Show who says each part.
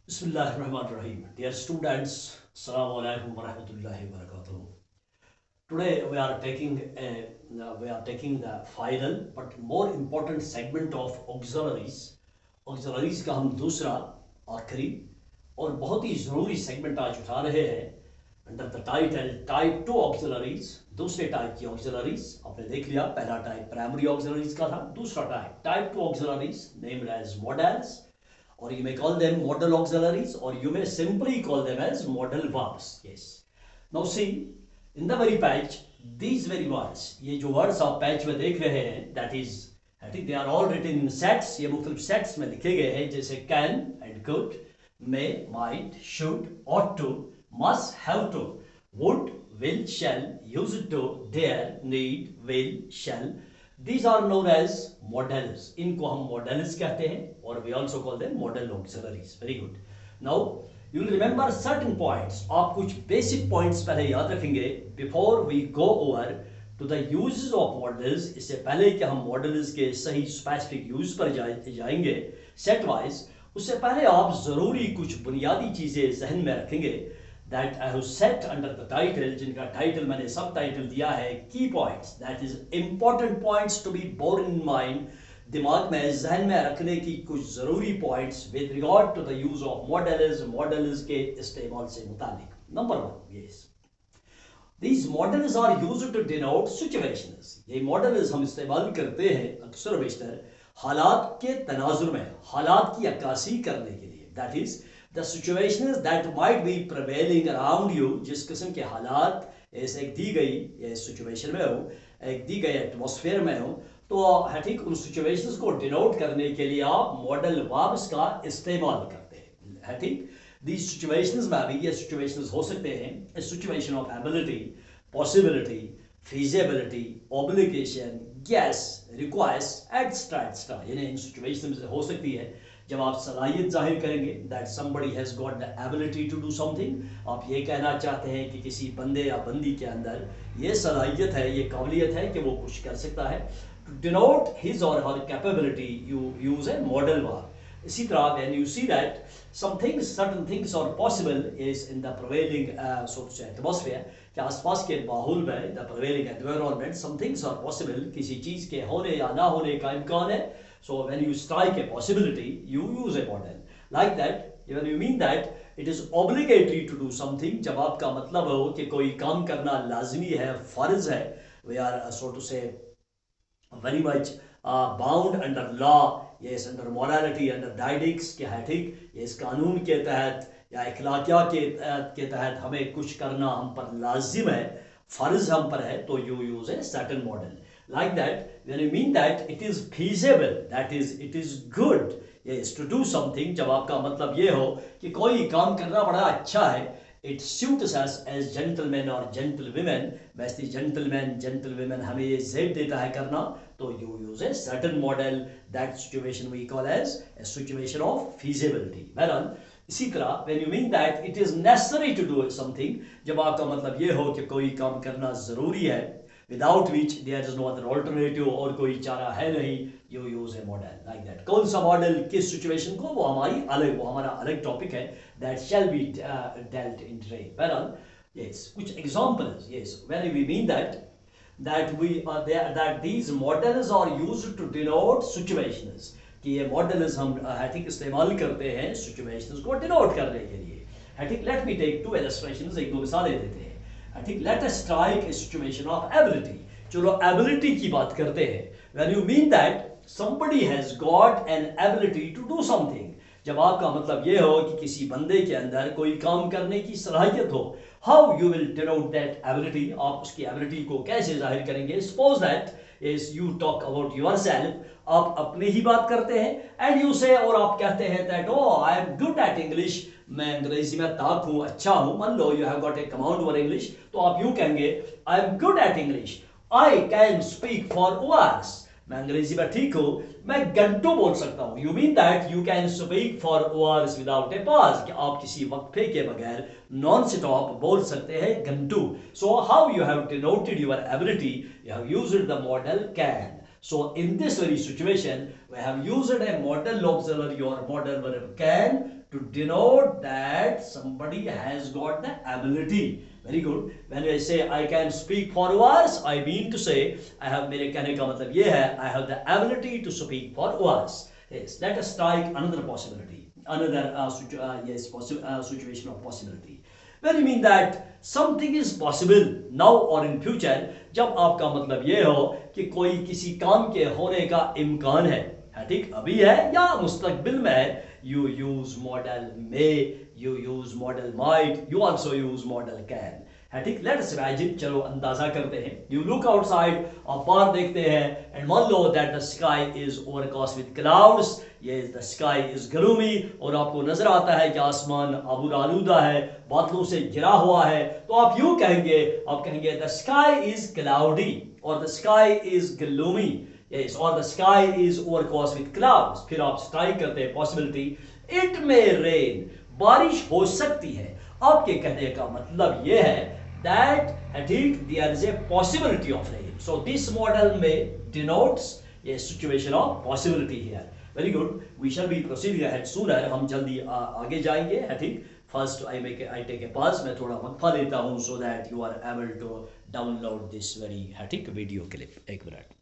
Speaker 1: Bismillahirrahmanirrahim. Dear students, Assalamu alaikum wa rahmatullahi wa barakatuh. Today we are taking the final but more important segment of auxiliaries. Auxiliaries का हम दूसरा आखिरी और बहुत ही ज़रूरी segment आज उठा रहे हैं under the title type 2 auxiliaries. दूसरे टाइप की ऑक्सिलरीज आपने देख लिया. पहला टाइप प्राइमरी ऑक्सिलरीज का था. दूसरा type 2 auxiliaries named as models, or you may call them model auxiliaries, or you may simply call them as model verbs. Yes. Now see, in the very patch, these very words, ये जो words आप patch में देख रहे हैं, that is, I think they are all written in sets. ये मुख्तलिफ sets में लिखे गए हैं, जैसे can and could, may, might, should, ought to, must, have to, would, will, shall, used to, dare, need, will, shall. These are known as models. इनको हम models कहते हैं और we also call them model auxiliaries. Very good. Now you will remember certain points. आप कुछ basic points पहले याद रखेंगे before we go over to the uses of models. इससे पहले कि हम models के सही specific use पर जाएंगे set wise, उससे पहले आप ज़रूरी कुछ बुनियादी चीज़ें जहन में रखेंगे that I have set under the title, जिनका टाइटल मैंने सब टाइटल दिया है key points, that is important points to be borne in mind. दिमाग में जहन में रखने की कुछ ज़रूरी points with regard to the use of models के इस्तेमाल से मुतालिक. Number 1, yes, these models are used to denote situations. ये models हम इस्तेमाल करते हैं अक्सर बेशतर हालात के तनाजुर में, हालात की अक्कासी करने के लिए. That is the situations that might be prevailing around you. जिस किस्म के हालात इस एक दी गई सिचुएशन में हो, एक दी गई एटमॉस्फेयर में हो, तो है ठीक उन सिचुएशंस को डिनोट करने के लिए आप मॉडल वर्ब्स का इस्तेमाल करते हैं. है ठीक. these situations में भी ये सिचुएशंस हो सकते हैं situation of ability, possibility, feasibility, obligation, guess, requires, etc. यानी इन सिचुएशन में हो सकती है जब आप सलाहियत जाहिर करेंगे that somebody has got the ability to do something. आप ये कहना चाहते हैं कि किसी बंदे या बंदी के अंदर ये सलाहियत है, ये काबिलियत है कि वो कुछ कर सकता है. To denote his or her capability, you use a modal verb. इसी तरह when you see that certain things are possible is in the prevailing so to say atmosphere, कि आसपास के माहौल में the prevailing environment, some things are possible, किसी चीज़ के होने या ना होने का इम्कान है. So when you strike a possibility, you use a model. Like that, when you mean that it is obligatory to do something, जब आपका मतलब हो कि कोई काम करना लाजमी है, फर्ज है, we are so to say very much bound under law, yes, under morality, under didactics, क्या है ठीक, ये इस कानून के तहत या इखलाकिया के तहत हमें कुछ करना हम पर लाजिम है, फर्ज हम पर है, तो you use a certain model. Like that, when you mean that it is feasible, that is it is good, yes, to do something, जब आपका मतलब ये हो कि कोई काम करना बड़ा अच्छा है, it suits us as gentlemen or gentlewomen, वैसे gentlemen, gentlewomen हमें ये ज़ेब देता है करना, तो you use a certain model. That situation we call as a situation of feasibility. बहरहाल इसी तरह when you mean that it is necessary to do something, जब आपका मतलब ये हो कि कोई काम करना ज़रूरी है, without which there is no other alternative, और कोई चारा है नहीं, you use a model. Like that. कौन सा मॉडल किस सिचुएशन को, वो हमारा अलग टॉपिक है, that shall be dealt in today. बहरहाल yes, कुछ examples. Yes, when we mean that these models are used to denote situations, कि ये models हम I think इस्तेमाल करते हैं situations को denote करने के लिए. I think let me take 2 illustrations, एक दो मिसालें देते हैं. I think let us strike a situation of ability. चलो ability की बात करते हैं. When you mean that somebody has got an ability to do something, जब आपका मतलब ये हो कि किसी बंदे के अंदर कोई काम करने की सलाहियत हो, how you will denote that ability, आप उसकी ability को कैसे जाहिर करेंगे. Suppose that is you talk about yourself, आप अपनी ही बात करते हैं, and you say, और आप कहते हैं that oh I am good at English, मैं अंग्रेजी में ताक हूँ, अच्छा हूँ. मान लो you have got a command over English, तो आप यूँ कहेंगे I am good at English, I can speak for hours, मैं अंग्रेजी में ठीक हूँ, मैं घंटों बोल सकता हूँ. You mean that you can speak for hours without a pause, कि आप किसी वक्फे के बगैर नॉन स्टॉप बोल सकते हैं घंटों. So how you have denoted your ability, you have used the model can. So in this very situation, We have used a modal auxiliary or modal verb can to denote that somebody has got the ability. Very good. When I say I can speak for hours, I mean to say I have, मेरे कहने का मतलब ये है, I have the ability to speak for hours. Yes. Let us take another possibility, another situation of possibility. When you mean that something is possible now or in future, जब आपका मतलब ये हो कि कोई किसी काम के होने का इम्कान है, ठीक, अभी है या मुस्तकबिल में है, you use modal may, you use modal might, you also use modal can, है ठीक. लेट अस इमेजिन, चलो अंदाजा करते हैं. यू लुक आउटसाइड, आप बाहर देखते हैं, एंड मान लो that the sky is overcast with clouds, ये द स्काई इज ग्लूमी, और आपको नजर आता है कि आसमान आबूरालूदा है, बादलों से घिरा हुआ है. तो आप यूं कहेंगे, आप कहेंगे द स्काई इज क्लाउडी और the sky is gloomy, yes, or the sky is overcast with clouds. फिर आप स्ट्राइक करते हैं पॉसिबिलिटी, इट मे रेन, बारिश हो सकती है. आपके कहने का मतलब यह है that there is a possibility of rain. So this model may denotes a situation of possibility here. Very good. We shall be proceeding ahead sooner. हम जल्दी आगे जाएंगे, है ठीक. First I take a pause. मैं थोड़ा वक्फा लेता हूँ so that you are able to download this very है ठीक video clip. एक मिनट.